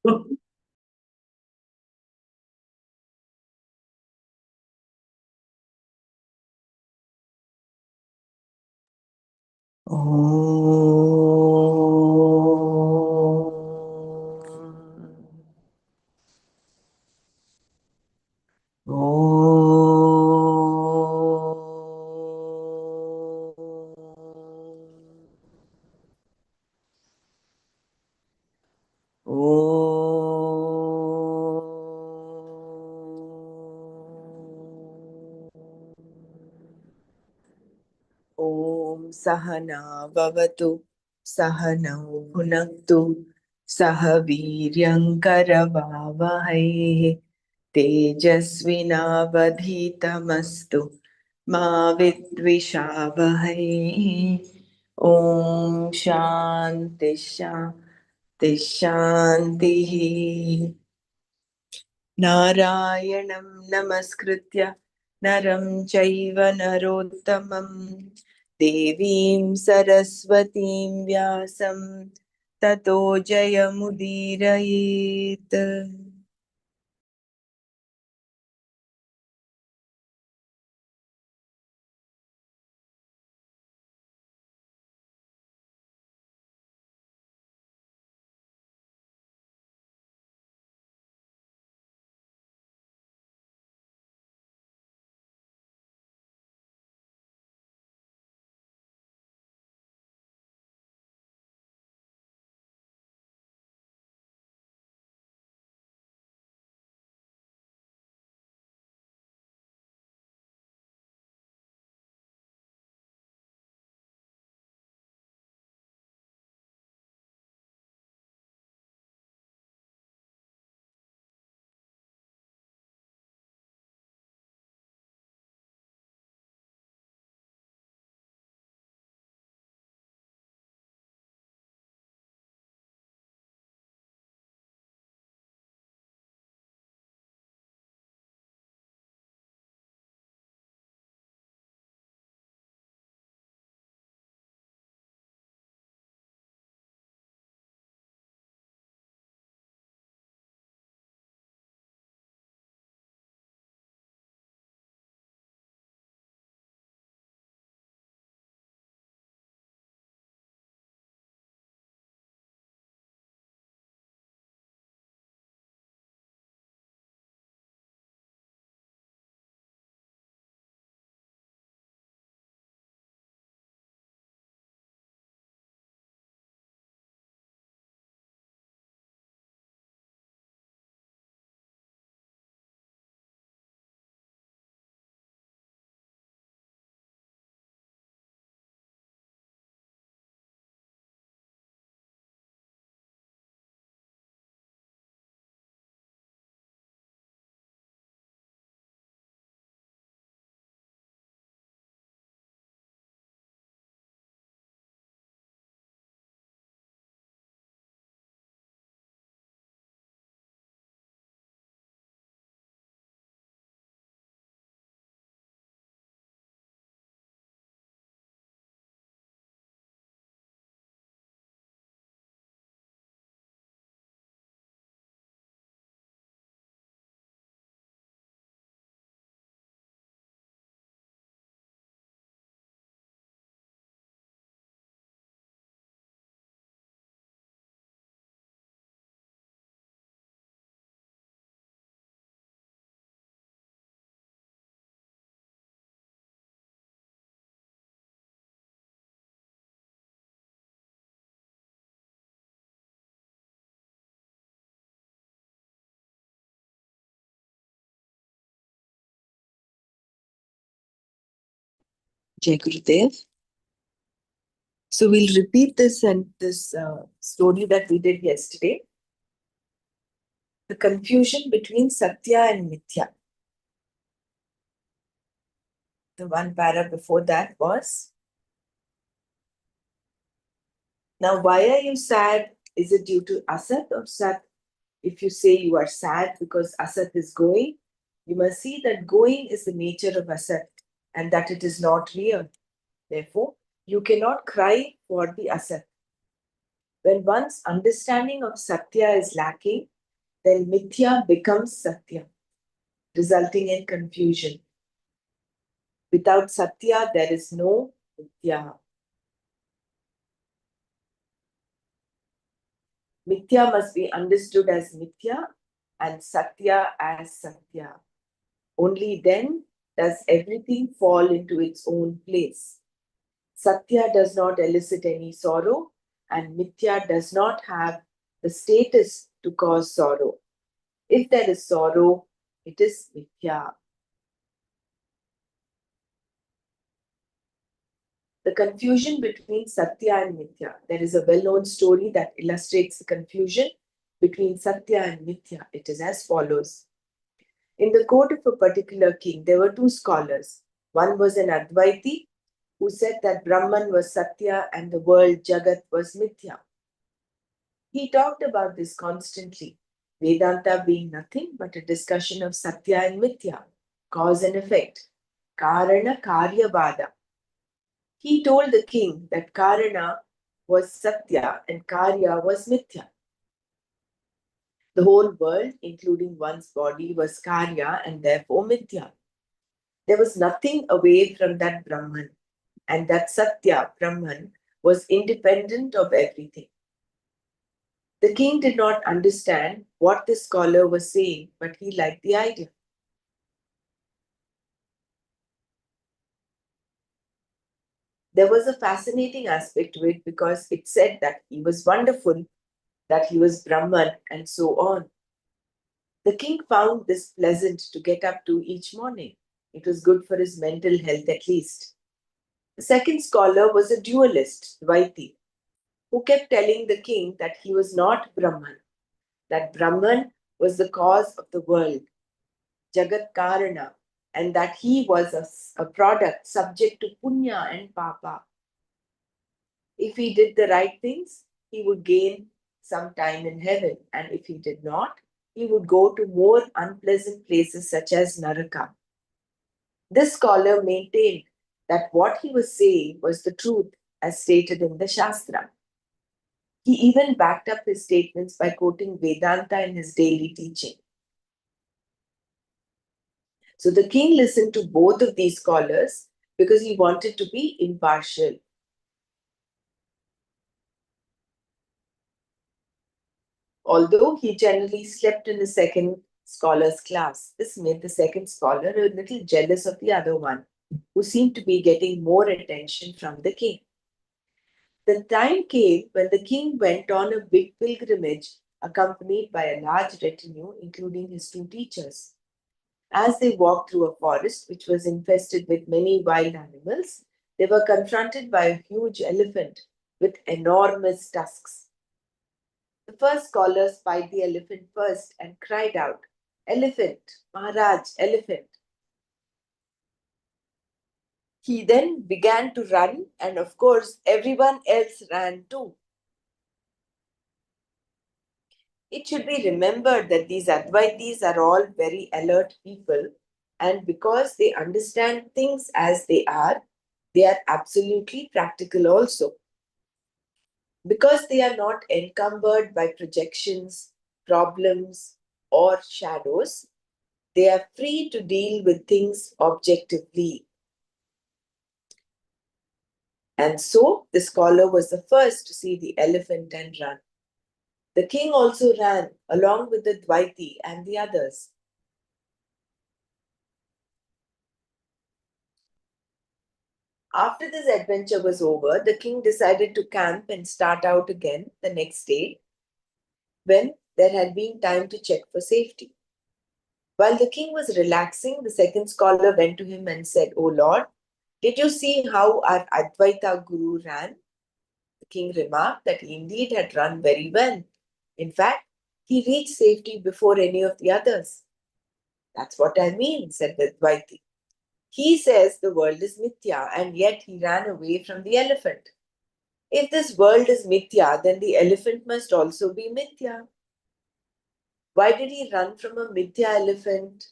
Om Sahana Vavatu Sahanau Bhunaktu Sahaviryankaravavahai Tejasvinavadhitamastu Ma Vidvishavahai. Om Shanti Shanti Shanti. Narayanam Namaskritya Naram Chaiva Narottamam Devim Saraswatim Vyasam Tato Jayamudirayet. Jai Gurudev. So we'll repeat this story that we did yesterday. The confusion between Satya and Mithya. The one para before that was, now why are you sad? Is it due to Asat or Sat? If you say you are sad because Asat is going, you must see that going is the nature of Asat and that it is not real. Therefore, you cannot cry for the Asat. When one's understanding of Satya is lacking, then Mithya becomes Satya, resulting in confusion. Without Satya, there is no Mithya. Mithya must be understood as Mithya and Satya as Satya. Only then does everything fall into its own place. Satya does not elicit any sorrow, and Mithya does not have the status to cause sorrow. If there is sorrow, it is Mithya. The confusion between Satya and Mithya. There is a well known story that illustrates the confusion between Satya and Mithya. It is as follows. In the court of a particular king, there were two scholars. One was an Advaiti who said that Brahman was Satya and the world Jagat was Mithya. He talked about this constantly, Vedanta being nothing but a discussion of Satya and Mithya, cause and effect, Karana Karyavada. He told the king that Karana was Satya and Karya was Mithya. The whole world, including one's body, was Karya and therefore Mithya. There was nothing away from that Brahman, and that Satya, Brahman, was independent of everything. The king did not understand what the scholar was saying, but he liked the idea. There was a fascinating aspect to it because it said that he was wonderful, that he was Brahman, and so on. The king found this pleasant to get up to each morning. It was good for his mental health at least. The second scholar was a dualist, Dvaiti, who kept telling the king that he was not Brahman, that Brahman was the cause of the world, Jagat Karana, and that he was a product subject to punya and papa. If he did the right things, he would gain some time in heaven, and if he did not, he would go to more unpleasant places such as Naraka. This scholar maintained that what he was saying was the truth as stated in the Shastra. He even backed up his statements by quoting Vedanta in his daily teaching. So the king listened to both of these scholars because he wanted to be impartial. Although he generally slept in the second scholar's class, this made the second scholar a little jealous of the other one, who seemed to be getting more attention from the king. The time came when the king went on a big pilgrimage accompanied by a large retinue, including his two teachers. As they walked through a forest which was infested with many wild animals, they were confronted by a huge elephant with enormous tusks. The first scholar spied the elephant first and cried out, "Elephant, Maharaj, elephant." He then began to run, and of course, everyone else ran too. It should be remembered that these Advaitis are all very alert people, and because they understand things as they are absolutely practical also. Because they are not encumbered by projections, problems, or shadows, they are free to deal with things objectively. And so the scholar was the first to see the elephant and run. The king also ran along with the Dvaiti and the others. After this adventure was over, the king decided to camp and start out again the next day when there had been time to check for safety. While the king was relaxing, the second scholar went to him and said, "O Lord, did you see how our Advaita Guru ran?" The king remarked that he indeed had run very well. In fact, he reached safety before any of the others. "That's what I mean," said the Advaiti. "He says the world is mithya, and yet he ran away from the elephant. If this world is mithya, then the elephant must also be mithya. Why did he run from a mithya elephant?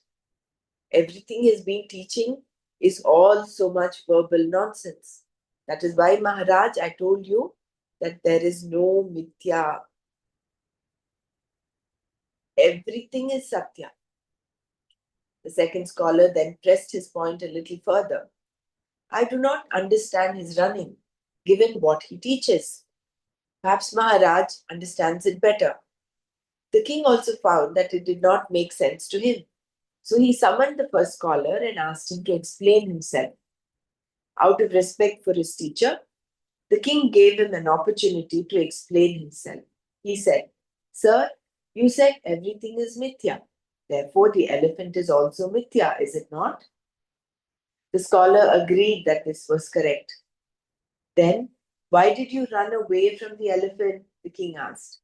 Everything he's been teaching is all so much verbal nonsense. That is why, Maharaj, I told you that there is no mithya. Everything is satya. The second scholar then pressed his point a little further. I do not understand his running, given what he teaches. Perhaps Maharaj understands it better. The king also found that it did not make sense to him. So he summoned the first scholar and asked him to explain himself. Out of respect for his teacher, the king gave him an opportunity to explain himself. He said, Sir, you said everything is mithya. Therefore, the elephant is also mithya, is it not? The scholar agreed that this was correct. Then, why did you run away from the elephant? The king asked.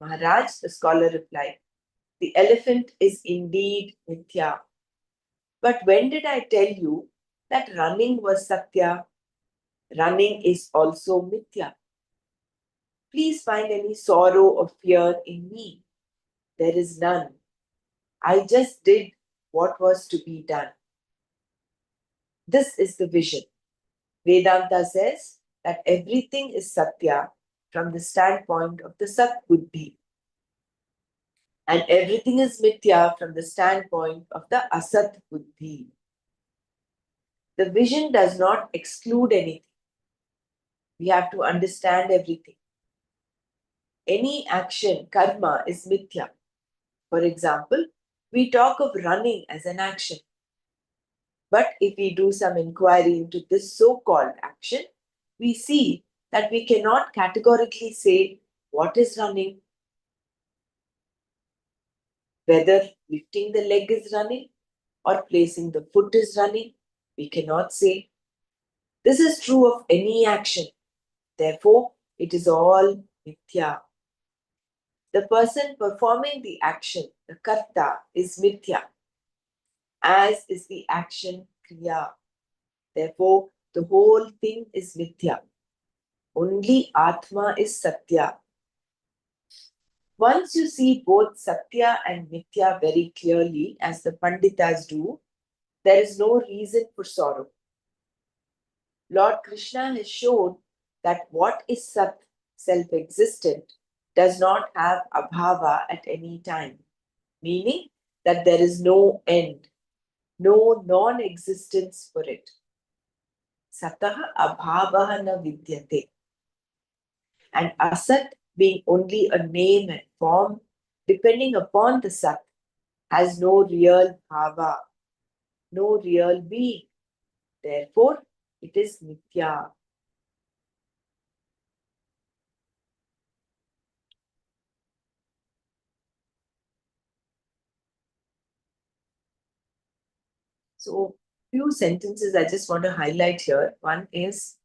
Maharaj, the scholar replied, the elephant is indeed mithya. But when did I tell you that running was satya? Running is also mithya. Please find any sorrow or fear in me. There is none. I just did what was to be done. This is the vision. Vedanta says that everything is satya from the standpoint of the Sat Buddhi, and everything is mithya from the standpoint of the Asat Buddhi. The vision does not exclude anything. We have to understand everything. Any action, karma, is mithya. For example, we talk of running as an action. But if we do some inquiry into this so-called action, we see that we cannot categorically say what is running, whether lifting the leg is running or placing the foot is running. We cannot say. This is true of any action. Therefore, it is all mithya. The person performing the action, the karta, is mithya, as is the action kriya. Therefore, the whole thing is mithya. Only Atma is Satya. Once you see both Satya and Mithya very clearly, as the Panditas do, there is no reason for sorrow. Lord Krishna has shown that what is Sat, self-existent, does not have abhava at any time, meaning that there is no end, no non-existence for it. Satah abhavaha na vidyate. And Asat, being only a name and form, depending upon the Sat, has no real bhava, no real being. Therefore, it is Nitya. So, few sentences I just want to highlight here. One is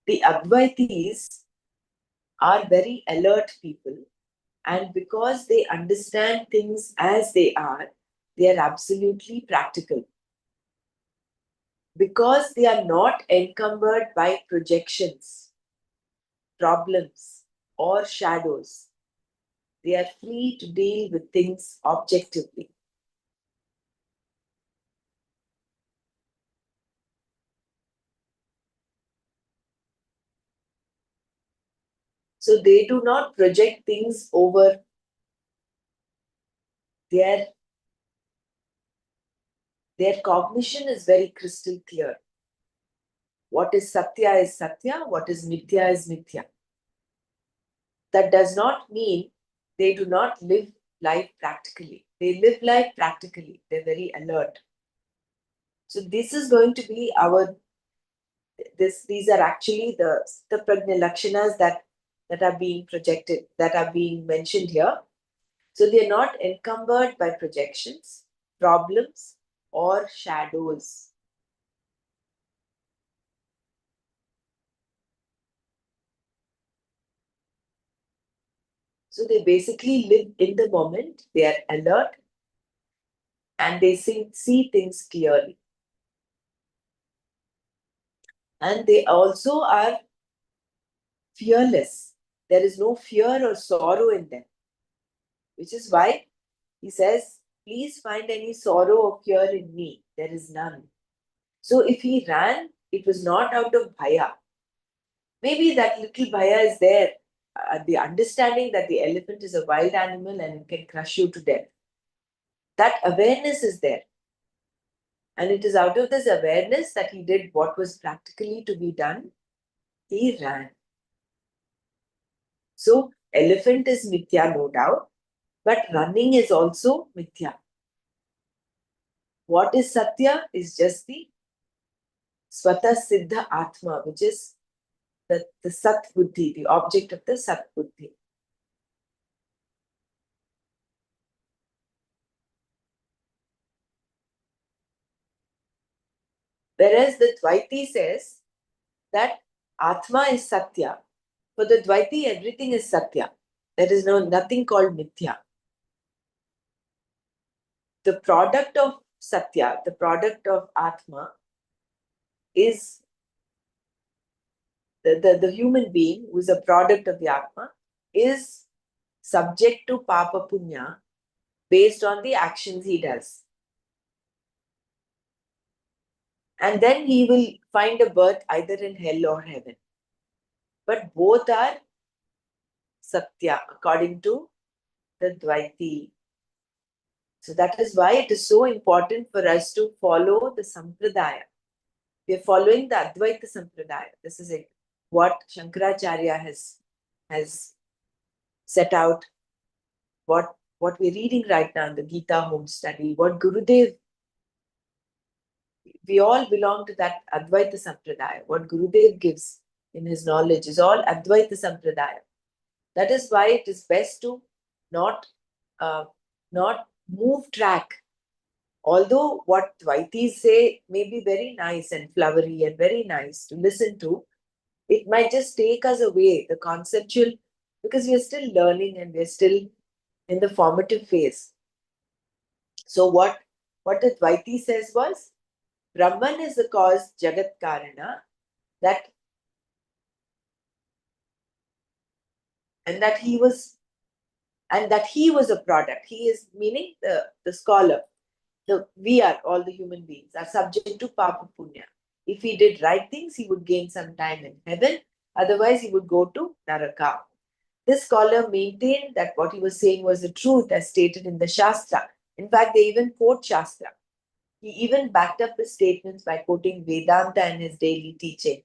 the Advaitis are very alert people, and because they understand things as they are absolutely practical. Because they are not encumbered by projections, problems, or shadows, they are free to deal with things objectively. So they do not project things over their cognition is very crystal clear. What is Satya, what is Mithya. That does not mean they do not live life practically. They live life practically. They're very alert. So this is going to be our these are actually the prajna lakshanas that are being projected, that are being mentioned here. So they are not encumbered by projections, problems, or shadows. So they basically live in the moment, they are alert, and they see things clearly. And they also are fearless. There is no fear or sorrow in them, which is why he says, please find any sorrow or fear in me. There is none. So if he ran, it was not out of bhaya. Maybe that little bhaya is there, the understanding that the elephant is a wild animal and it can crush you to death. That awareness is there. And it is out of this awareness that he did what was practically to be done. He ran. So, elephant is mithya, no doubt, but running is also mithya. What is satya is just the swata siddha atma, which is the sat buddhi, the object of the sat buddhi. Whereas the Dvaiti says that Atma is Satya. For the Dvaiti, everything is Satya. There is nothing called Mithya. The product of Satya, the product of Atma, is the human being who is a product of the Atma, is subject to Papa Punya based on the actions he does. And then he will find a birth either in hell or heaven. But both are Satya according to the Dvaiti. So that is why it is so important for us to follow the Sampradaya. We are following the Advaita Sampradaya. This is it. What Shankaracharya has set out, what we're reading right now in the Gita home study, what Gurudev, we all belong to that Advaita Sampradaya. What Gurudev gives in his knowledge is all Advaita Sampradaya. That is why it is best to not, uh, not move track. Although what Dvaitis say may be very nice and flowery and very nice to listen to, it might just take us away, the conceptual, because we are still learning and we are still in the formative phase. So what the Dvaiti says was, Brahman is the cause, Jagat Karana, that and that he was a product. He is meaning the scholar. We are all the human beings are subject to Papa Punya. If he did right things, he would gain some time in heaven. Otherwise, he would go to Naraka. This scholar maintained that what he was saying was the truth as stated in the Shastra. In fact, they even quote Shastra. He even backed up his statements by quoting Vedanta in his daily teaching.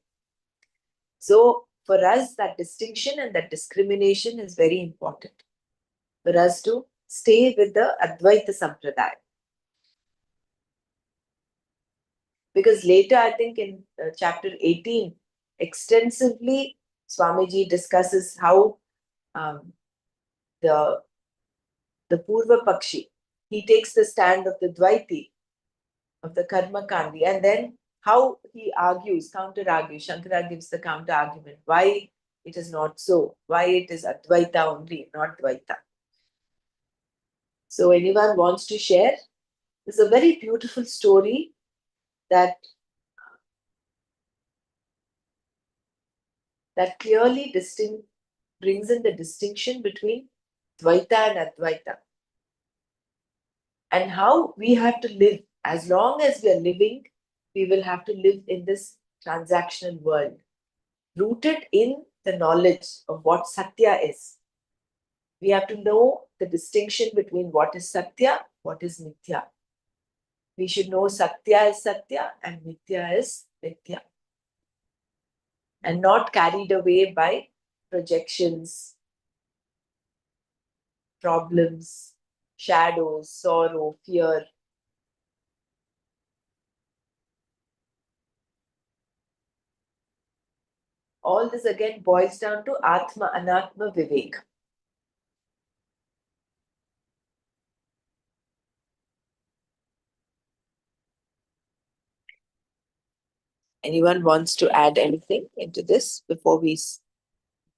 So, for us, that distinction and that discrimination is very important for us to stay with the Advaita Sampradaya. Because later, I think in chapter 18, extensively, Swamiji discusses how um, the Purva Pakshi, he takes the stand of the Dvaiti, of the Karma Kandi, and then how he argues, counter argues. Shankara gives the counter argument, why it is not so, why it is Advaita only, not Dvaita. So, anyone wants to share? It's a very beautiful story that clearly brings in the distinction between Dvaita and Advaita, and how we have to live. As long as we are living, we will have to live in this transactional world, rooted in the knowledge of what Satya is. We have to know the distinction between what is Satya, what is Mithya. We should know Satya is Satya and Mithya is Mithya, and not carried away by projections, problems, shadows, sorrow, fear. All this again boils down to Atma Anatma Vivek. Anyone wants to add anything into this before we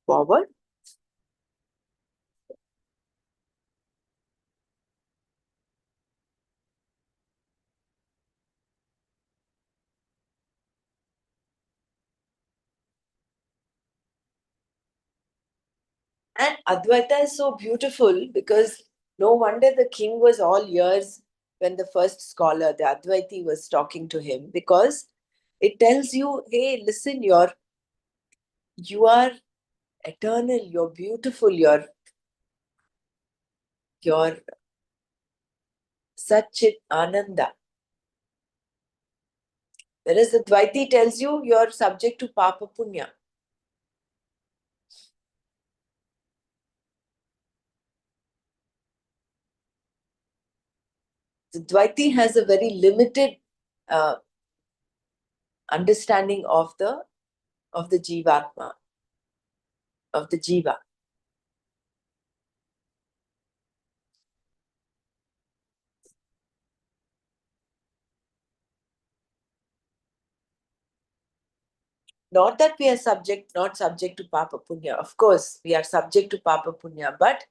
forward? And Advaita is so beautiful because no wonder the king was all ears when the first scholar, the Advaiti, was talking to him, because it tells you, hey, listen, You are eternal, you're beautiful, you're Satchit Ananda. Whereas the Dvaiti tells you you're subject to Papa Punya. The Dvaiti has a very limited uh, understanding of the Jivatma, of the Jiva. Not that we are not subject to Papa Punya. Of course, we are subject to Papa Punya, but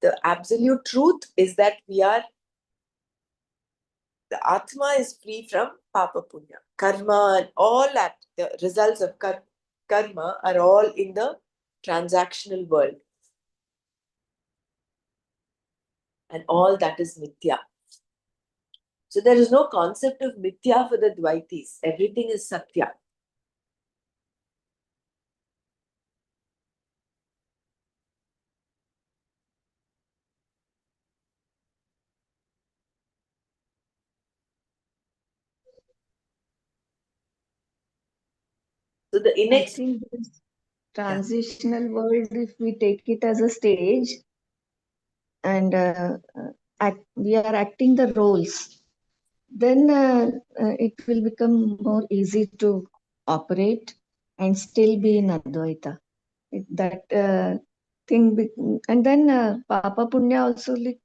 the absolute truth is that the Atma is free from Papa Punya. Karma and all that, the results of karma are all in the transactional world. And all that is Mithya. So there is no concept of Mithya for the Dvaitis. Everything is Satya. So the I think this transitional world, if we take it as a stage and we are acting the roles, then it will become more easy to operate and still be in Advaita. And then Papa Punya also, like,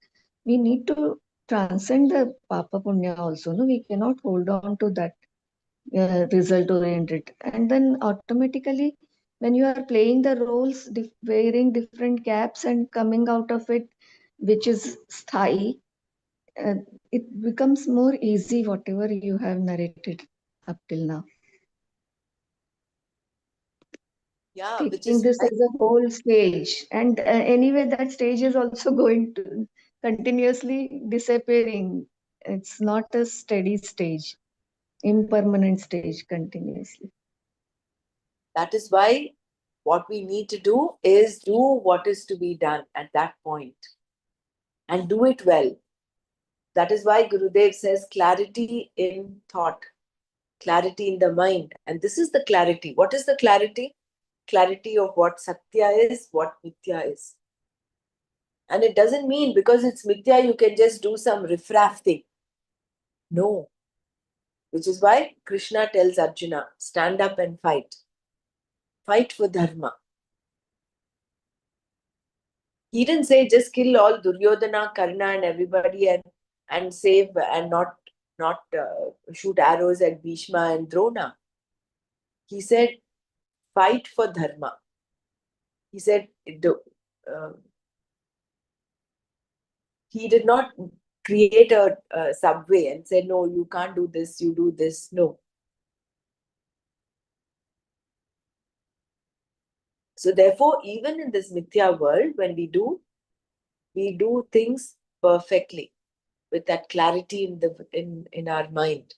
we need to transcend the Papa Punya also. No, we cannot hold on to that result oriented, and then automatically when you are playing the roles, wearing different caps and coming out of it, which is sthai, uh, it becomes more easy, whatever you have narrated up till now. Yeah, which Taking is this why, as a whole stage, and anyway that stage is also going to continuously disappearing. It's not a steady stage, impermanent stage, continuously. that is why what we need to do is do what is to be done at that point and do it well. That is why Gurudev says clarity in thought, clarity in the mind. And this is the clarity. What is the clarity? Clarity of what Satya is, what Mithya is. And it doesn't mean because it's Mithya, you can just do some riffraff thing. No. Which is why Krishna tells Arjuna, stand up and fight. Fight for Dharma. He didn't say just kill all Duryodhana, Karna, and everybody and save and not shoot arrows at Bhishma and Drona. He said fight for Dharma. He said uh, he did not create a subway and say no, you can't do this, you do this. No. So therefore, even in this Mithya world, when we do things perfectly with that clarity in our mind.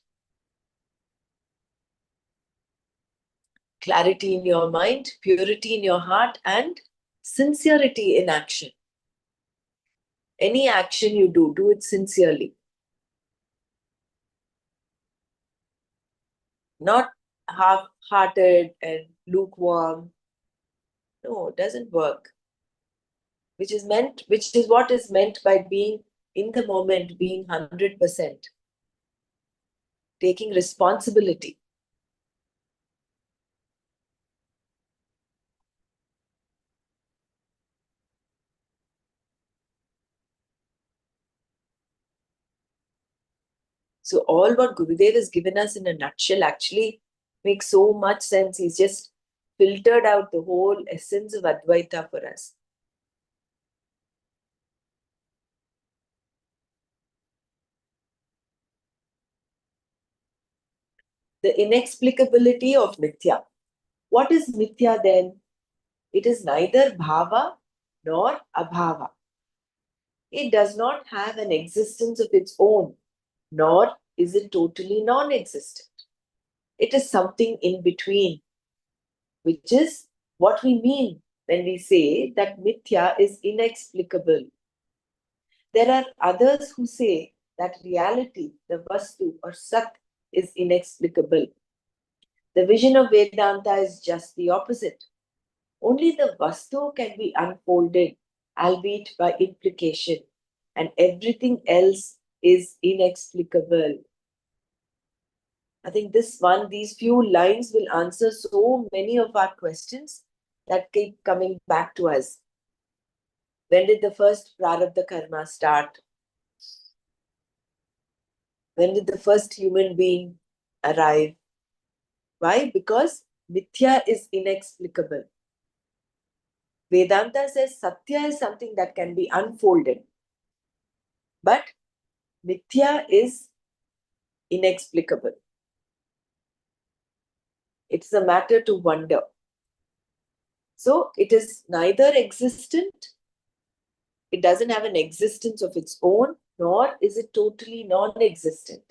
Clarity in your mind, purity in your heart, and sincerity in action. Any action you do it sincerely. Not half-hearted and lukewarm. No, it doesn't work. Which is what is meant by being in the moment, being 100%, taking responsibility. So all what Gurudev has given us in a nutshell actually makes so much sense. He's just filtered out the whole essence of Advaita for us. The inexplicability of Mithya. What is Mithya then? It is neither Bhava nor Abhava. It does not have an existence of its own, nor is it totally non existent. It is something in between, which is what we mean when we say that mithya is inexplicable. There are others who say that reality, the vastu or sat, is inexplicable. The vision of Vedanta is just the opposite. Only the vastu can be unfolded, albeit by implication, and everything else is inexplicable. I think these few lines will answer so many of our questions that keep coming back to us. When did the first prarabdha karma start? When did the first human being arrive? Why? Because mithya is inexplicable. Vedanta says satya is something that can be unfolded, but mithya is inexplicable. It's a matter to wonder. So it is neither existent, it doesn't have an existence of its own, nor is it totally non existent.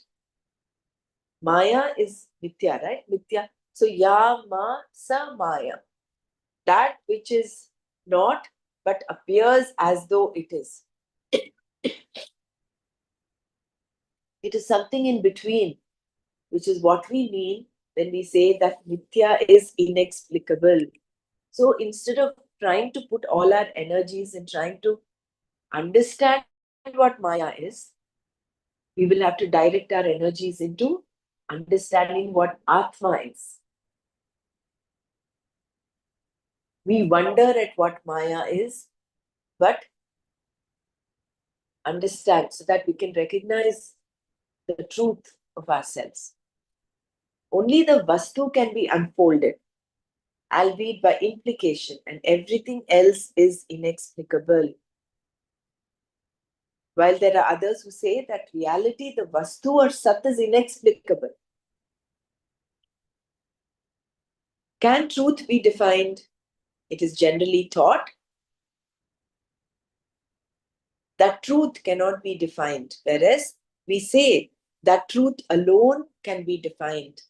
Maya is mithya, right? Mithya. So ya ma sa maya. That which is not but appears as though it is. It is something in between, which is what we mean when we say that mithya is inexplicable. So instead of trying to put all our energies in trying to understand what Maya is, we will have to direct our energies into understanding what Atma is. We wonder at what Maya is, but understand so that we can recognize the truth of ourselves. Only the Vastu can be unfolded, albeit by implication, and everything else is inexplicable. While there are others who say that reality, the Vastu or Sat, is inexplicable. Can truth be defined? It is generally taught that truth cannot be defined, whereas we say that truth alone can be defined.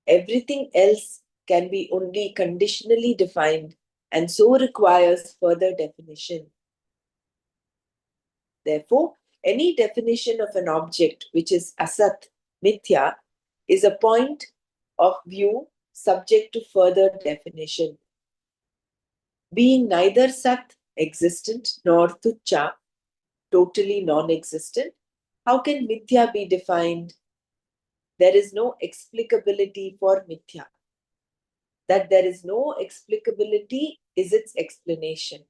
Everything else can be only conditionally defined and so requires further definition. Therefore, any definition of an object which is asat, mithya, is a point of view subject to further definition. Being neither sat, existent, nor tucha, totally non existent, how can mithya be defined? There is no explicability for mithya. That there is no explicability is its explanation.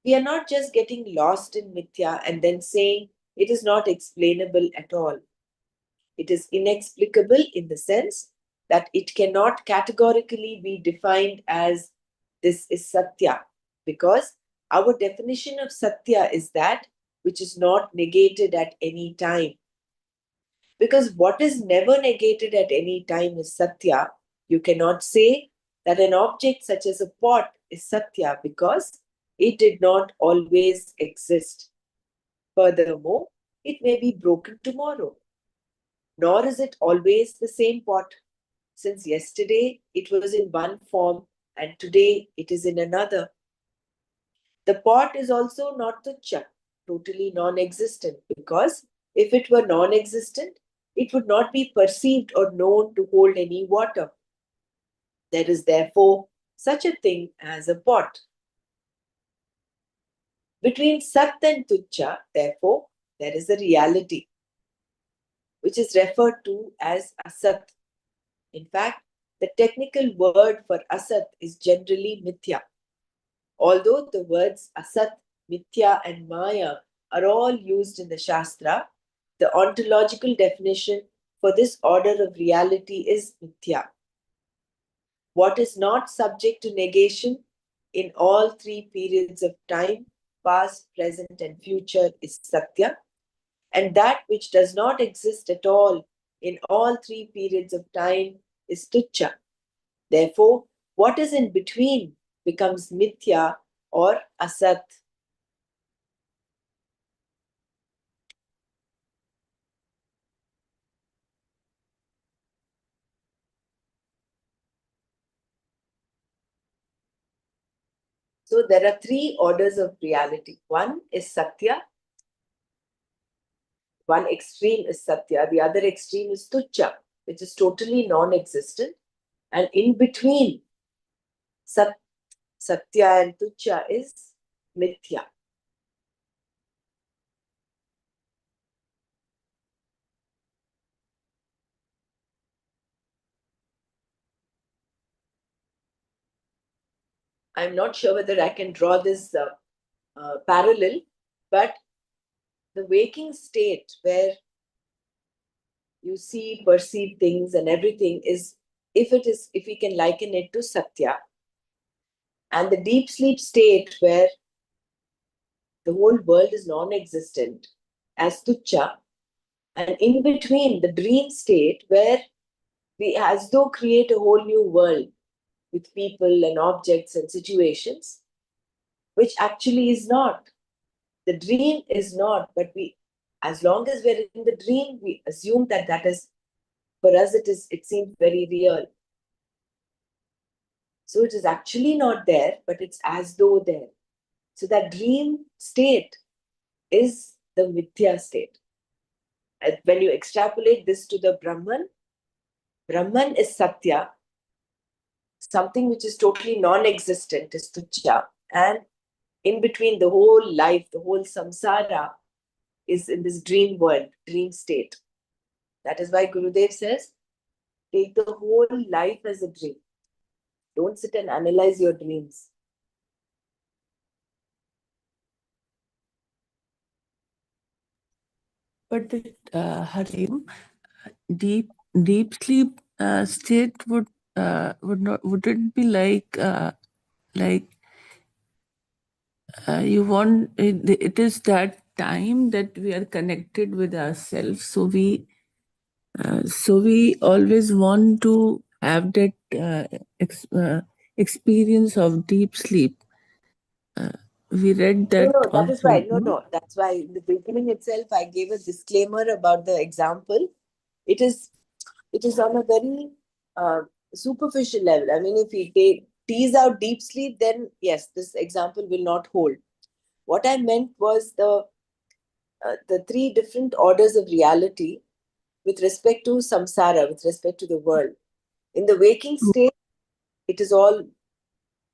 We are not just getting lost in mithya and then saying it is not explainable at all. It is inexplicable in the sense that it cannot categorically be defined as this is satya, because our definition of satya is that which is not negated at any time. Because what is never negated at any time is satya. You cannot say that an object such as a pot is satya because it did not always exist. Furthermore, it may be broken tomorrow. Nor is it always the same pot, since yesterday it was in one form and today it is in another. The pot is also not the chap, totally non existent, because if it were non existent, it would not be perceived or known to hold any water. There is therefore such a thing as a pot. Between Sat and Tucha, therefore, there is a reality, which is referred to as Asat. In fact, the technical word for Asat is generally Mithya. Although the words Asat, Mithya, and Maya are all used in the Shastra, the ontological definition for this order of reality is Mithya. What is not subject to negation in all three periods of time, past, present, and future, is Satya, and that which does not exist at all in all three periods of time is Tucha. Therefore, what is in between becomes Mithya or Asat. So there are three orders of reality. One is Satya. One extreme is Satya. The other extreme is Tucha, which is totally non-existent. And in between Satya and Tucha is Mithya. I'm not sure whether I can draw this parallel, but the waking state where you see, perceive things and everything is, if we can liken it to Satya, and the deep sleep state where the whole world is non-existent as Tucha, and in between the dream state where we as though create a whole new world with people and objects and situations, which actually is not. The dream is not, but as long as we're in the dream, we assume that that is, for us, it seems very real. So it is actually not there, but it's as though there. So that dream state is the Mithya state. And when you extrapolate this to the Brahman is Satya, something which is totally non-existent is Tucha. And in between the whole life, the whole samsara is in this dream world, dream state. That is why Gurudev says, take the whole life as a dream. Don't sit and analyze your dreams. But the Harim, deep sleep state wouldn't be like you want it is that time that we are connected with ourselves, so we always want to have that experience of deep sleep. We read that No, that is also. why. No. That's why in the beginning itself, I gave a disclaimer about the example. It is on a very superficial level. I mean, if we tease out deep sleep, then yes, this example will not hold. What I meant was the three different orders of reality with respect to samsara, with respect to the world. In the waking state, it is all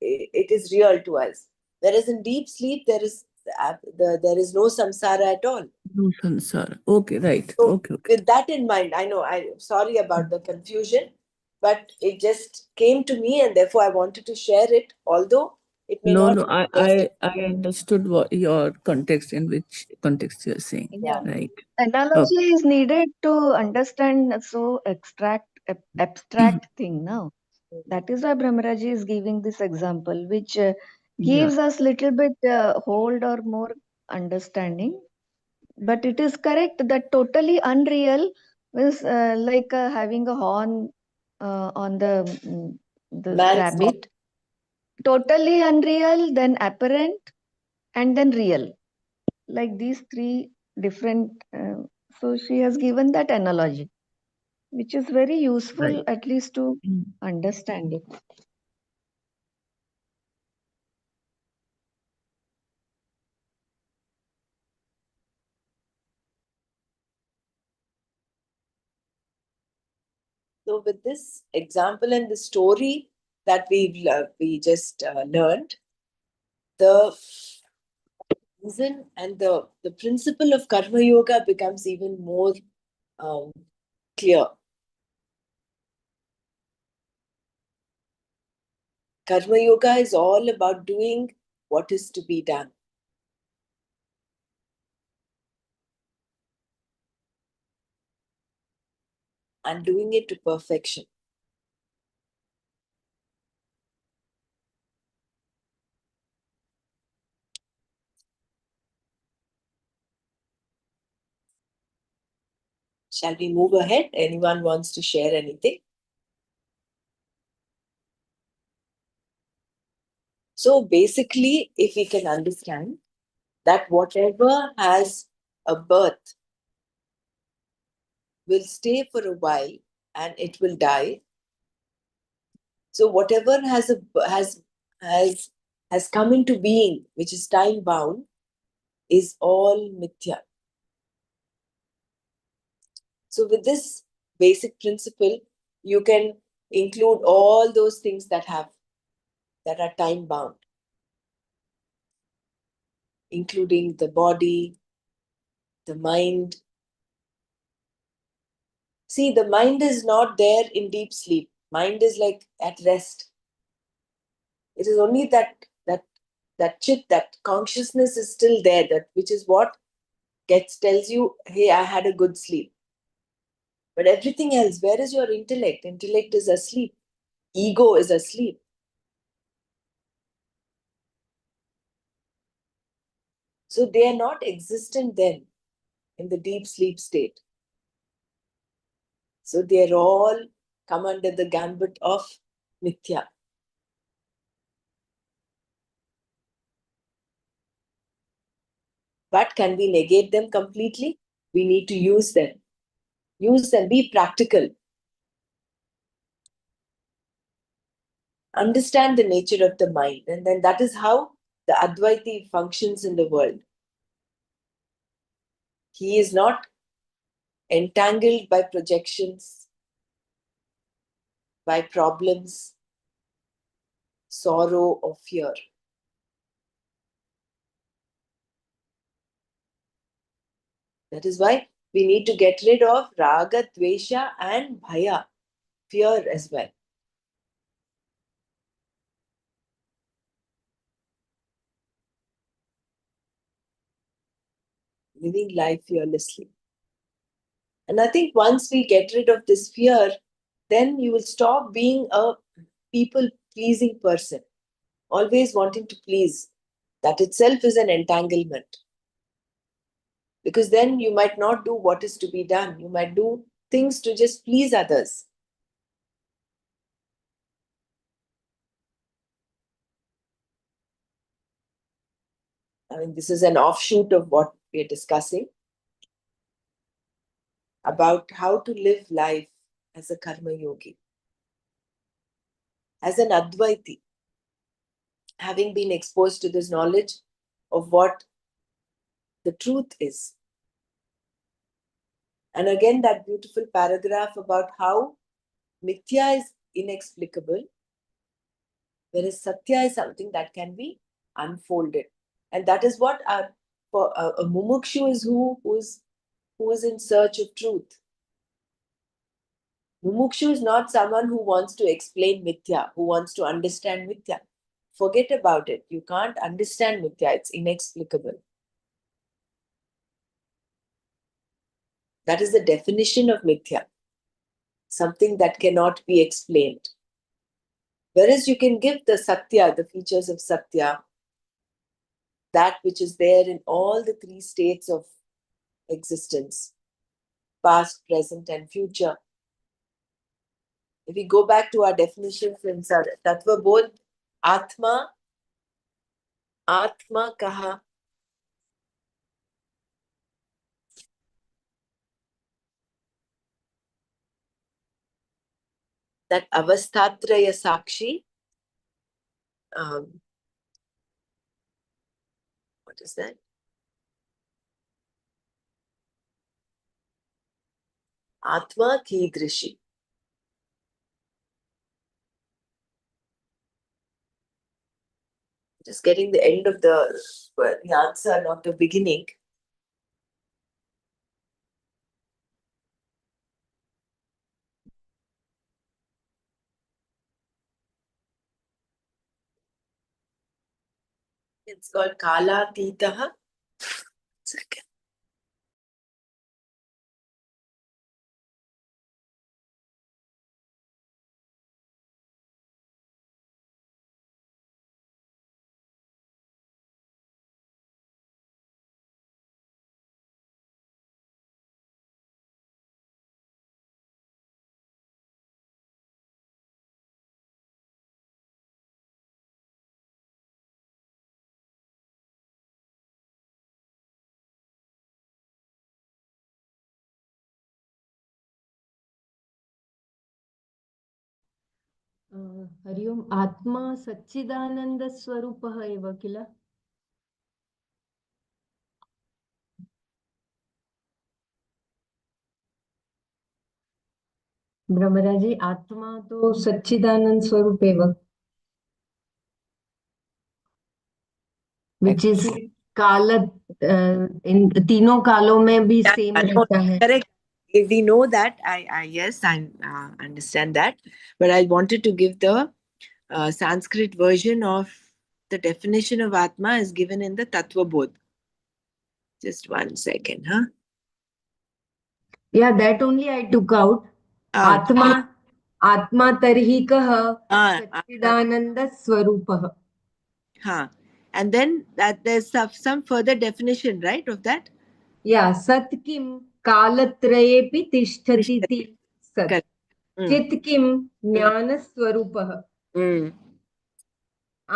it is real to us. Whereas in deep sleep, there is no samsara at all. No sansara. Okay, right. So Okay. with that in mind, I know I'm sorry about the confusion, but it just came to me, and therefore I wanted to share it. Although it may No, not. no, I understood what your context, in which context you're saying. Yeah. Right. Analogy is needed to understand so abstract thing now. That is why Brahmaraji is giving this example, which Yeah. gives us little bit hold or more understanding. But it is correct that totally unreal is like having a horn on the Man's rabbit. Totally unreal, then apparent, and then real. Like these three different. So she has given that analogy, which is very useful, Right. at least to understand it. So with this example and the story that we just learned, the reason and the principle of karma yoga becomes even more um, clear. Karma yoga is all about doing what is to be done and doing it to perfection. Shall we move ahead? Anyone wants to share anything? So basically, if we can understand that whatever has a birth will stay for a while and it will die. So whatever has has come into being, which is time bound, is all mithya. So, with this basic principle, you can include all those things that are time bound, including the body, the mind. See, the mind is not there in deep sleep. Mind is like at rest. It is only that chit, that consciousness is still there, that which is what tells you, hey, I had a good sleep. But everything else, where is your intellect? Intellect is asleep. Ego is asleep. So they are not existent then in the deep sleep state. So they are all come under the gambit of mithya. But can we negate them completely? We need to use them. Use them, be practical. Understand the nature of the mind. And then that is how the Advaiti functions in the world. He is not entangled by projections, by problems, sorrow, or fear. That is why we need to get rid of raga, dvesha, and bhaya, fear as well. Living life fearlessly. And I think once we get rid of this fear, then you will stop being a people pleasing person, always wanting to please. That itself is an entanglement. Because then you might not do what is to be done. You might do things to just please others. I mean, this is an offshoot of what we are discussing about how to live life as a karma yogi, as an Advaiti, having been exposed to this knowledge of what the truth is. And again, that beautiful paragraph about how mithya is inexplicable, whereas satya is something that can be unfolded. And that is what for a mumukshu is who is in search of truth. Mumukshu is not someone who wants to explain mithya, who wants to understand mithya. Forget about it. You can't understand mithya. It's inexplicable. That is the definition of mithya. Something that cannot be explained. Whereas you can give the satya, the features of satya, that which is there in all the three states of existence, past, present, and future. If we go back to our definition from Tattva Bodh, Atma, Atma kaha? That avasthatraya sakshi, what is that? Atma kidrishi. Just getting the end of the answer, not the beginning. It's called Kala Titaha. Second. Hari ओम् आत्मा सच्चिदानन्दस्वरूपः एव किल ब्रह्मराजी आत्मा तो सच्चिदानंद स्वरूप एव which is काल इन तीनों कालों में भी सेम रहता है Correct. If we know that, yes, I understand that. But I wanted to give the Sanskrit version of the definition of Atma is given in the Tattva Bodh. Just 1 second, huh? yeah that only I took out Ah, आत्मा आत्मा तर्हि कः ah, Sachchidanand स्वरूपः huh. And then that there's some further definition, right, of that? या सत् किं कालत्रयेऽपि तिष्ठति इति सत् Correct. चित् किं ज्ञानस्वरूपः Mm,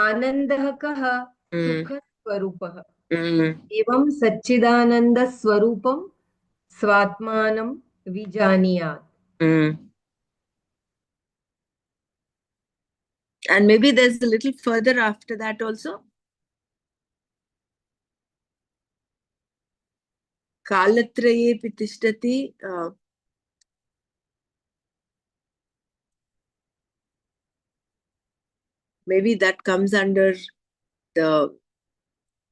आनन्दः कः mm, सुखस्वरूपः mm. एवं सच्चिदानन्दस्वरूपं स्वात्मानं विजानीयात् Mm. And maybe there's a little further after that also. Kalatraye pitishtati. Maybe that comes under the,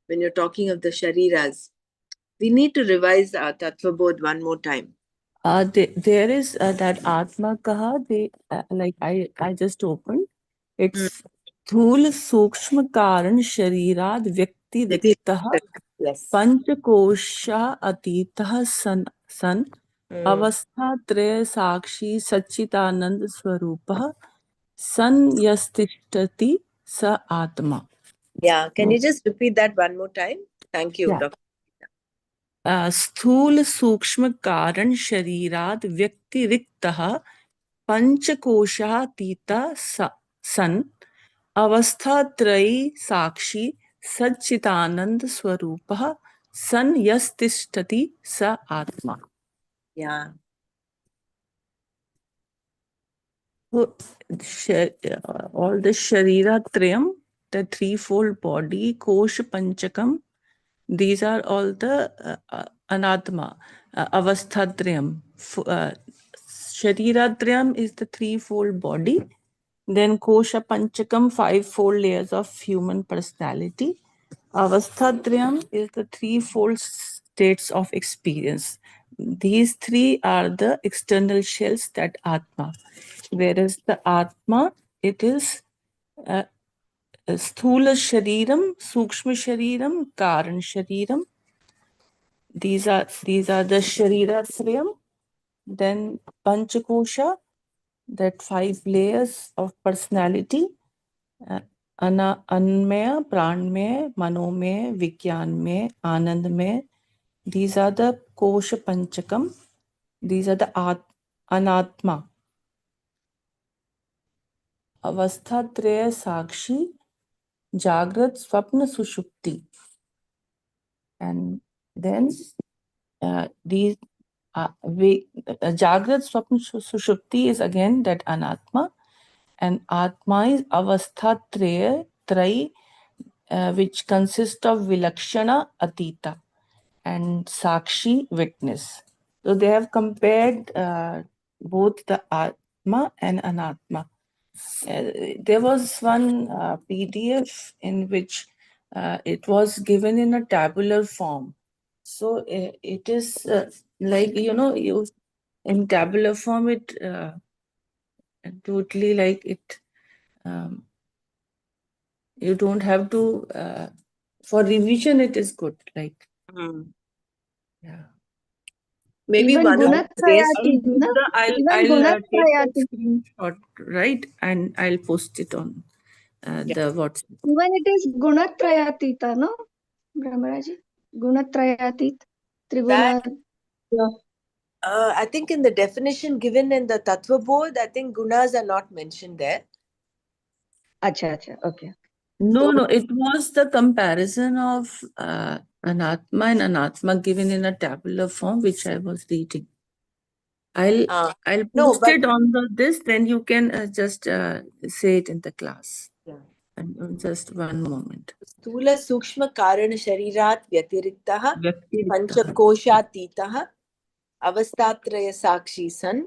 when you're talking of the shariras. We need to revise our Tattva Bodh one more time. There is that Atma Kaha, like I just opened. It's Thul Sukshma Karan Sharirad Vyakti Riktah Yes. Panchakosha Atitah San Avastha Traya Sakshi Sachitanand Swarupah San Yastishtati Sa Atma. Yeah, can you just repeat that one more time? Thank you, Yeah. Dr. स्थूल सूक्ष्म कारण शरीराद व्यक्तिरिक्तः पंचकोशातीतः सन् अवस्थात्रयी साक्षी सच्चिदानंद स्वरूपः सन् यस्तिष्ठति स आत्मा. Yeah. All the sharira trayam, the threefold body, kosh panchakam, these are all the anatma, avasthatrayam. Shariratrayam is the threefold body. Then kosha panchakam, fivefold layers of human personality. Avasthatrayam is the threefold states of experience. These three are the external shells that Atma. Whereas the Atma, it is Sthula Shariram, Sukshma Shariram, Karan Shariram. These are the Shariratrayam. Then Panchakosha, that 5 layers of personality. Anmaya, Pranmaya, Manomaya, Vigyanmaya, Anandmaya. These are the Kosha Panchakam. These are the Anatma. Avastha Traya Sakshi, Jagrat, Swapna, Sushupti. And then these Jagrat, Swapna, Sushupti is again that Anatma. And Atma is Avastha Trai, which consists of Vilakshana Atita and Sakshi witness. So they have compared both the Atma and Anatma. There was one PDF in which it was given in a tabular form. So it is like, you in tabular form, it totally like it. You don't have to, for revision, it is good. Like, yeah. Maybe Even one of the days. Gunatrayatit, na? Even I'll take a Gunatrayatit. screenshot, right? And I'll post it on the WhatsApp. Even it is Gunatrayatita, no? Brahmaraji? Gunatrayatit. Triguna. I think in the definition given in the Tattva Bodh, I think gunas are not mentioned there. Acha, okay. No, it was the comparison of Anatma and Anatma given in a tabular form, which I was reading. I'll No, post but it on this. Then you can just say it in the class. yeah. And just one moment. स्थूल सूक्ष्म कारण शरीरात् व्यतिरिक्तः व्यक्तिरिक्तः पंचकोशातीतः अवस्थात्रय साक्षी सन्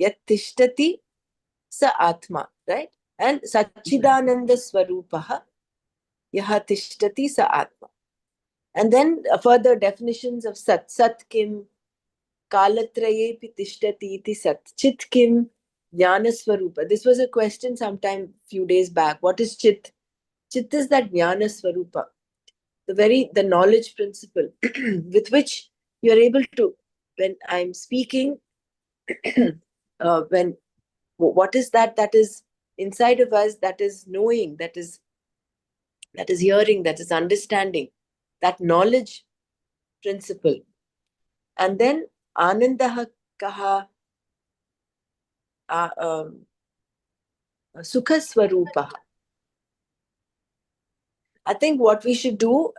यत् तिष्ठति स आत्मा, right? And सच्चिदानंद स्वरूपः यः तिष्ठति स आत्मा. And then further definitions of sat. Sat kim kalatrayepi tishtati iti sat. Chit kim jnana swarupa. This was a question sometime few days back. What is chit? Chit is that jnana swarupa, the knowledge principle with which you are able to, when I'm speaking, when what is that is inside of us, that is knowing, that is hearing, that is understanding, that knowledge principle. And then anandaha kaha sukha swarupa. I think what we should do,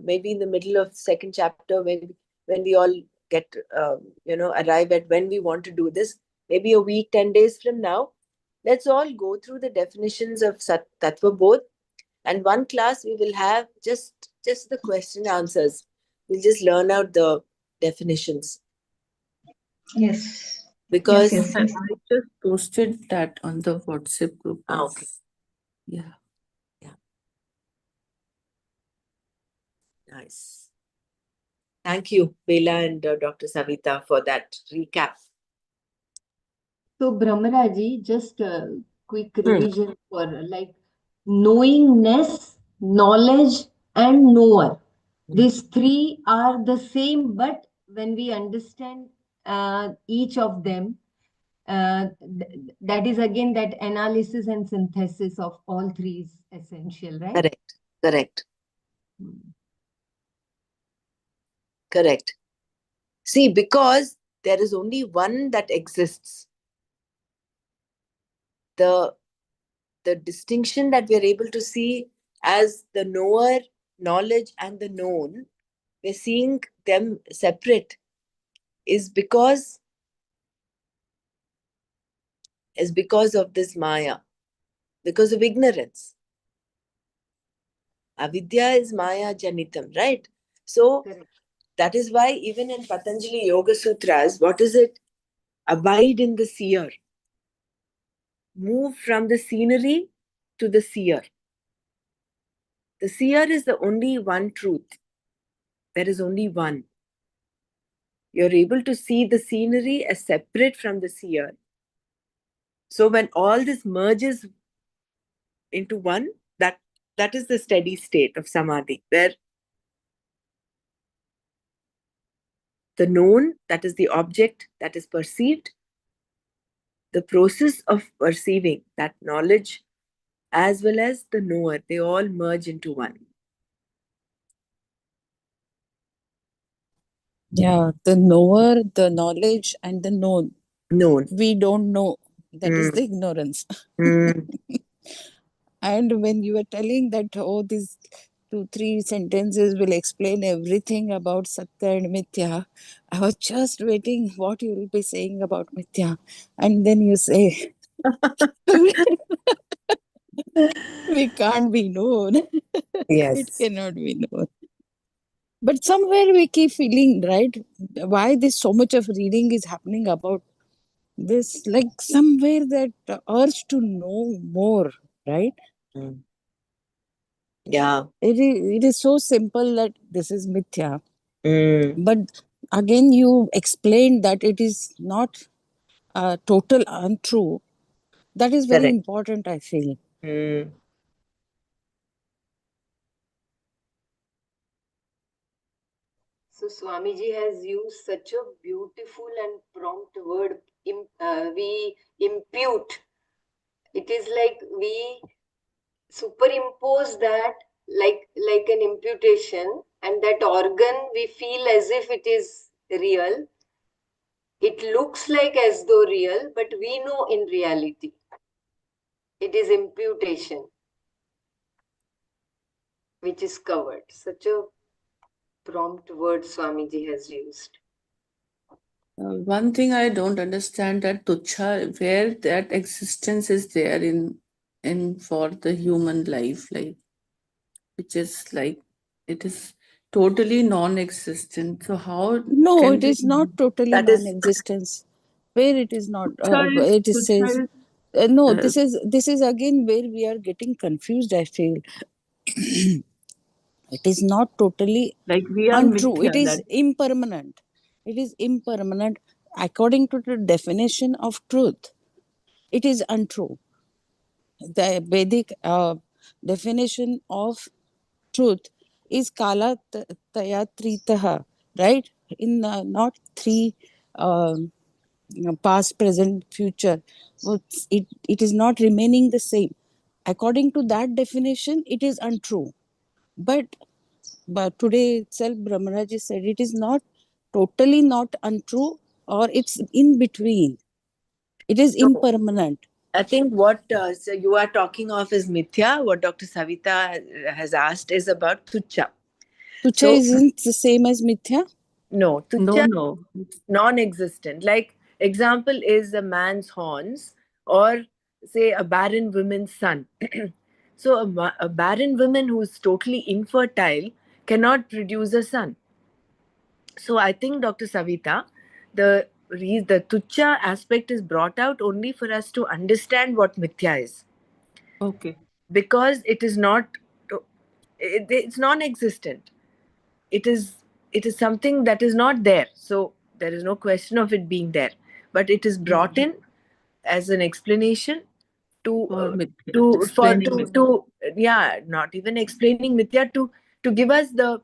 maybe in the middle of second chapter, when we all get, arrive at when we want to do this, maybe a week, 10 days from now, let's all go through the definitions of Tattva Bodh. And one class we will have just the question answers. We'll just learn out the definitions. Yes. Because Yes. I just posted that on the WhatsApp group. Okay. Yeah. Nice. Thank you, Bela and Dr. Savita, for that recap. So, Brahmaraji, just a quick revision for like knowingness, knowledge, and knower. These three are the same, but when we understand each of them, that is again that analysis and synthesis of all three is essential, right? Correct. See, because there is only one that exists. The distinction that we are able to see as the knower, knowledge, and the known, we're seeing them separate, is because of this Maya, because of ignorance. Avidya is Maya Janitam, right? So that is why even in Patanjali Yoga Sutras, what is it? Abide in the seer. Move from the scenery to the seer. The seer is the only one truth. There is only one. You're able to see the scenery as separate from the seer. So when all this merges into one, that is the steady state of samadhi, where the known, that is the object that is perceived, the process of perceiving, that knowledge, as well as the knower, they all merge into one. Yeah, the knower, the knowledge, and the known. Known. We don't know. That is the ignorance. And when you were telling that, oh, these 2-3 sentences will explain everything about Satya and Mithya, I was just waiting what you will be saying about Mithya. And then you say, we can't be known. Yes. It cannot be known. But somewhere we keep feeling, right? Why this so much of reading is happening about this? Like somewhere that urge to know more, right? Yeah. It is so simple that this is Mithya. But again, you explained that it is not total untrue. That is very important, I feel. So Swamiji has used such a beautiful and prompt word. We impute. It is like we superimpose that like an imputation, and that organ we feel as if it is real. It looks like as though real, but we know in reality it is imputation which is covered. Such a prompt word Swamiji has used. One thing I don't understand, that tuchha, where that existence is there in for the human life, like, which is like, it is totally non-existent. So how No, can it we? is not totally That is non-existence. Where it is not, it is Tuchha says, is no. uh, This is again where we are getting confused. I feel it is not totally like we are untrue. mithya. It is That impermanent. It is impermanent according to the definition of truth. It is untrue. The Vedic definition of truth is kala tayatritaha, right? In not three past, present, future. It is not remaining the same. According to that definition, it is untrue. But today itself, Brahmaraji said it is not totally not untrue, or it's in between. It is no. impermanent. I think what so you are talking of is mithya. What Dr. Savita has asked is about tucha. Tucha So isn't the same as mithya. no, no, tucha no. non-existent. Like example is a man's horns, or say a barren woman's son. So a barren woman who is totally infertile cannot produce a son. So I think, Dr. Savita, the tucha aspect is brought out only for us to understand what mithya is, Okay. because it is not, it's non-existent. It is something that is not there. So there is no question of it being there, but it is brought in as an explanation to For mithya, to explaining mithya. yeah, not even explaining mithya, to give us the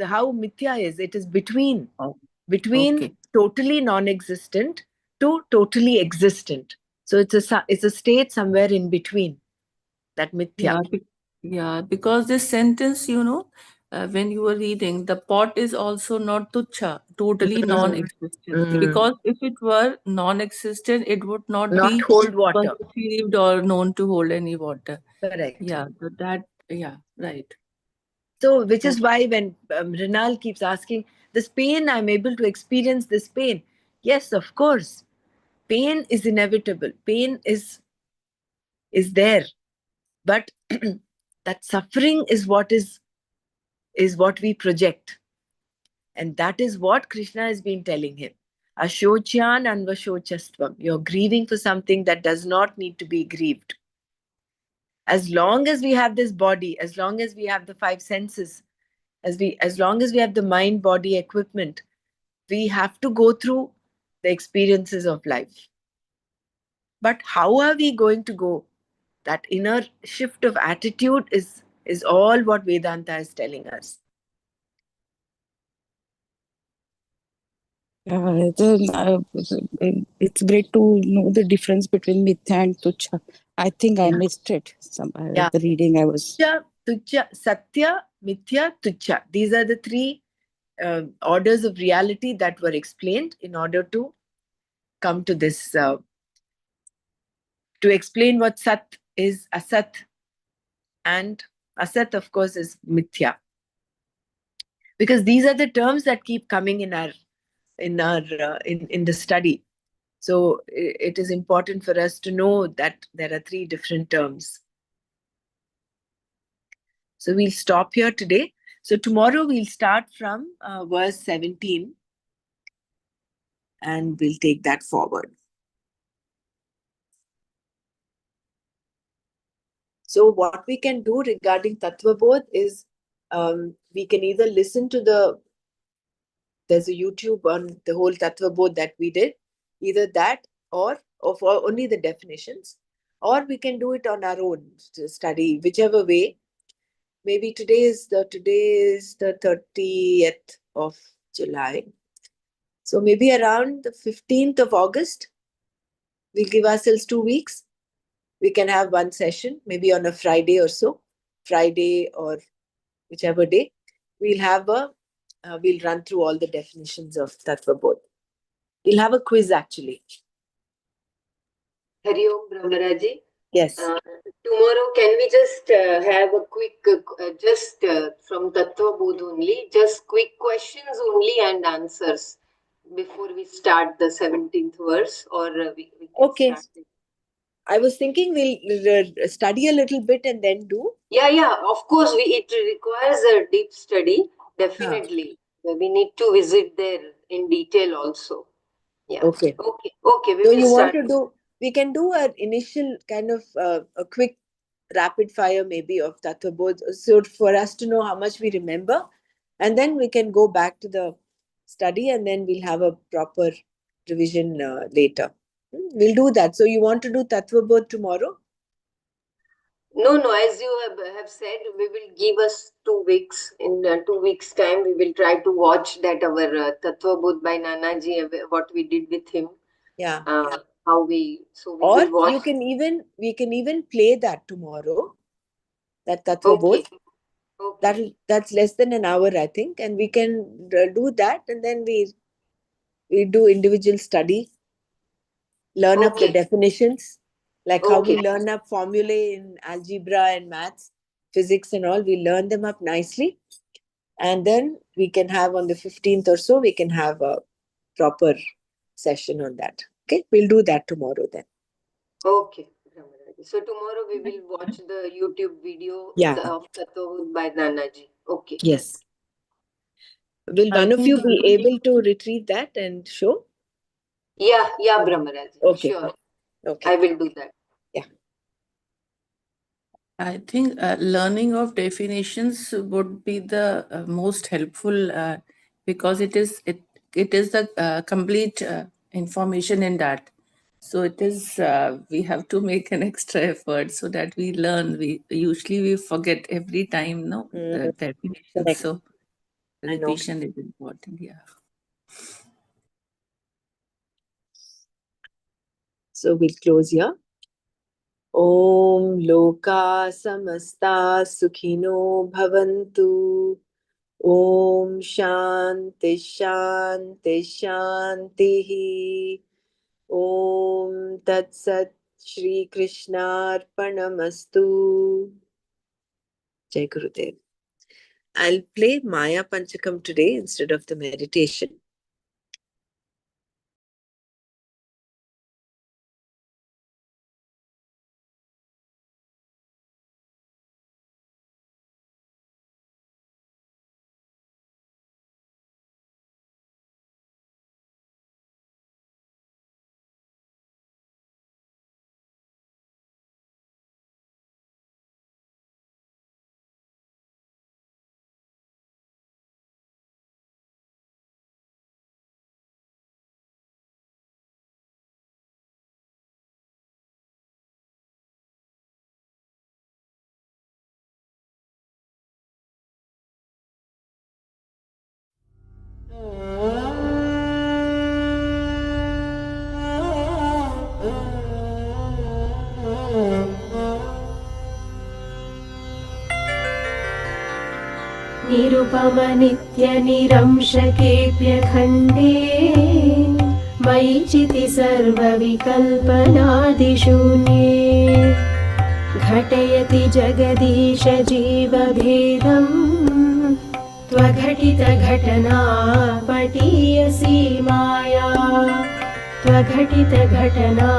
how mithya is. It is between Oh, between okay. totally non-existent to totally existent. So it's a state somewhere in between, that mithya. Yeah, yeah, because this sentence, when you were reading, the pot is also not tuchha, totally Mm. non-existent. Mm. Because if it were non-existent, it would not Not be hold water. perceived or known to hold any water. Correct. Yeah, so that, yeah, right. So, which So, is why when Rinal keeps asking, this pain, I'm able to experience this pain. Yes, of course. Pain is inevitable. Pain is there. But that suffering is what we project. And that is what Krishna has been telling him. Ashocyan anvashochastvam. You're grieving for something that does not need to be grieved. As long as we have this body, as long as we have the five senses, as long as we have the mind body equipment, we have to go through the experiences of life. But how are we going to go? That inner shift of attitude is all what Vedanta is telling us. It's great to know the difference between mithya and tucha. I think I Yeah. missed it. Yeah. The reading I was. Tucha, Satya, Mithya, Tucha. These are the three orders of reality that were explained in order to come to this, to explain what Sat is, Asat, and Asat, of course, is Mithya. Because these are the terms that keep coming in the study. So it is important for us to know that there are three different terms. So we'll stop here today. So tomorrow we'll start from verse 17 and we'll take that forward. So what we can do regarding Tattva Bodh is we can either listen to there's a YouTube on the whole Tattva Bodh that we did, either that or for only the definitions, or we can do it on our own to study, whichever way. Maybe today is the 30th of July. So maybe around the 15th of August, we'll give ourselves 2 weeks. We can have one session, maybe on a Friday or so, Friday or whichever day. We'll run through all the definitions of Tattva Bodh. We'll have a quiz actually. Hari Om Brahmaraji. Yes. Tomorrow, can we just have a quick, just from Tattva Bodh only, just quick questions only and answers? before we start the 17th verse, or we can Okay. start it? I was thinking we'll study a little bit and then do. Yeah, of course, it requires a deep study, definitely. We need to visit there in detail also. Yeah. Okay. Okay, we So will you want start. to do, we can do an initial kind of a quick rapid fire maybe of Tattva Bodh, so for us to know how much we remember, and then we can go back to the study and then we'll have a proper revision later. We'll do that. So you want to do Tattva Bodh tomorrow? No, as you have said, we will give us 2 weeks. In 2 weeks' time, we will try to watch that our Tattva Bodh by Nanaji, what we did with him. Yeah. How we Or will watch. we can even play that tomorrow. That Tattva Okay. Bodh. That's less than an hour, I think, and we can do that, and then we do individual study, learn up the definitions, like how we learn up formulae in algebra and maths, physics and all. We learn them up nicely, and then we can have on the 15th or so, we can have a proper session on that. Okay, we'll do that tomorrow then. Okay. So tomorrow we will watch the YouTube video of Tattva by Nanaji. Okay. Yes. Will one of you be able to retrieve that and show? Yeah, Brahmaraj. Okay. Sure. Okay. I will do that. Yeah. I think learning of definitions would be the most helpful because it is the complete information in that. So it is we have to make an extra effort so that we learn. We usually forget every time, no, the definition. Correct. So repetition is important. Yeah. So we'll close here. Om Loka Samasta Sukhino Bhavantu. Om Shanti Shanti Shanti. Om Tat Sat Shri Krishna Arpanamastu. Jai Gurudev. I'll play Maya Panchakam today instead of the meditation. निरुपमनित्यनिरंशकेऽप्यखण्डे मयि चिति सर्वविकल्पनादिशून्ये घटयति जगदीश जीवभेदम् त्वघटितघटना पटीयसी माया त्वघटितघटना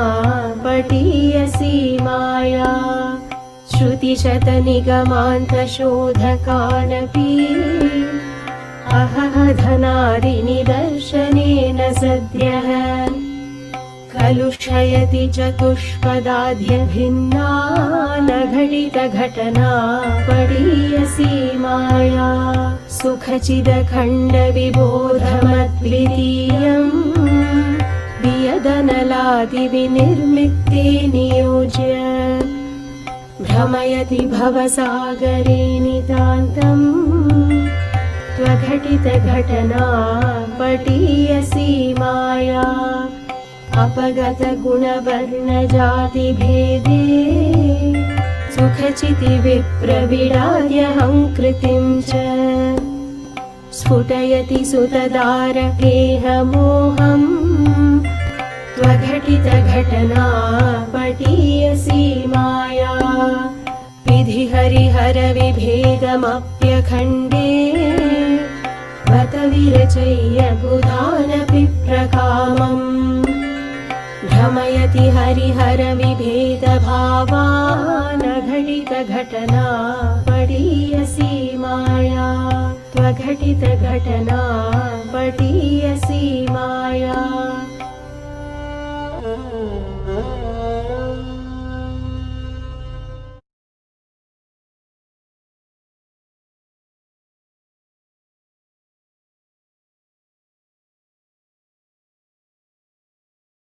पटीयसी माया श्रुतिशतनिगमान्तशोधकानपि अहधनादिनिदर्शनेन सद्यः कलुषयति चतुष्पदाद्यभिन्ना न घटितघटना पडीयसी माया सुखचिदखण्डविबोधमद्वितीयम् वियदनलादिविनिर्मित्ते नियोज्य भ्रमयति भवसागरे नितान्तम् त्वघटितघटना पटीयसी माया अपगतगुणवर्णजातिभेदे सुखचितिविप्रविडाद्यहङ्कृतिं च स्फुटयति सुतदारकेहमोहम् त्वघटितघटना पटीयसी माया विधिहरिहरविभेदमप्यखण्डे बत विरचय्य बुधानपि प्रकामम् भ्रमयति हरिहरविभेदभावा न घटितघटना पटीयसी माया त्वघटितघटना पटीयसी माया